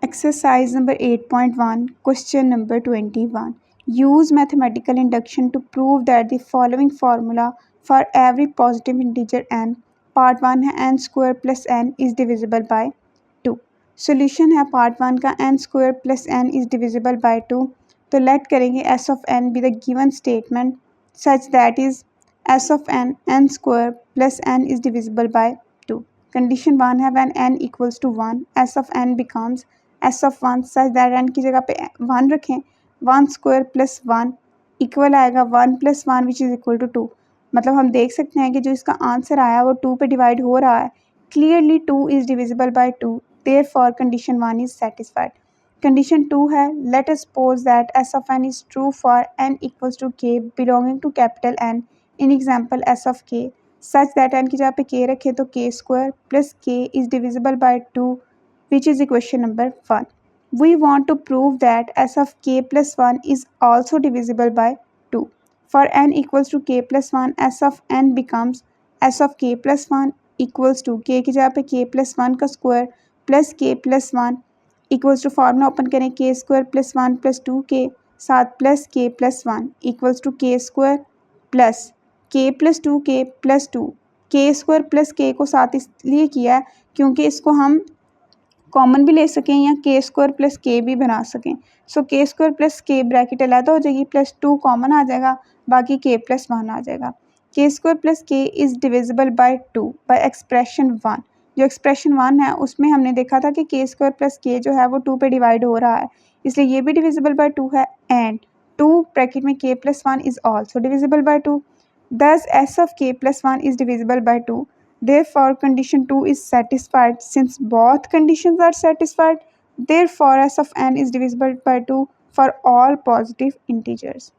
Exercise number 8.1, question number 21. Use mathematical induction to prove that the following formula for every positive integer n, part 1 है n square plus n is divisible by 2. Solution है part 1 का n square plus n is divisible by 2. तो let करेंगे s of n be the given statement such that is s of n square plus n is divisible by 2. Condition 1 है when n equals to 1, s of n becomes s of 1 such that n की जगह पे 1 रखें, 1 square plus 1 equal आएगा 1 plus 1 which is equal to 2. मतलब हम देख सकते हैं कि जो इसका आंसर आया वो 2 पे डिवाइड हो रहा है. Clearly 2 is divisible by 2, therefore condition 1 is satisfied. Condition 2 है let us suppose that s of n is true for n equals to k belonging to capital N in example s of k such that n की जगह पे k रखें तो k square plus k is divisible by 2, which is equation number 1. We want to prove that s of k plus 1 is also divisible by 2. For n equals to k plus 1, s of n becomes s of k plus 1 equals to k की जगह पे k plus 1 का square plus k plus 1 equals to formula open करें k square plus 1 plus 2k साथ plus k plus 1 equals to k square plus k plus 2k plus 2. k square plus k को साथ इसलिए किया है क्योंकि इसको हम कॉमन भी ले सकें या के स्क्वायर प्लस के भी बना सकें. सो के स्क्वायर प्लस के ब्रैकेट अलग हो जाएगी प्लस 2 कॉमन आ जाएगा, बाकी के प्लस 1 आ जाएगा. K square plus k is divisible by 2 by expression 1. जो एक्सप्रेशन 1 है उसमें हमने देखा था कि के स्क्वायर प्लस के जो है वो 2 पे डिवाइड हो रहा है, इसलिए ये भी डिविजिबल बाय 2 है. एंड 2 ब्रैकेट में के plus 1 is also divisible by 2. Thus s of k plus 1 is divisible by 2. Therefore, condition 2 is satisfied. Since both conditions are satisfied, therefore s of n is divisible by 2 for all positive integers.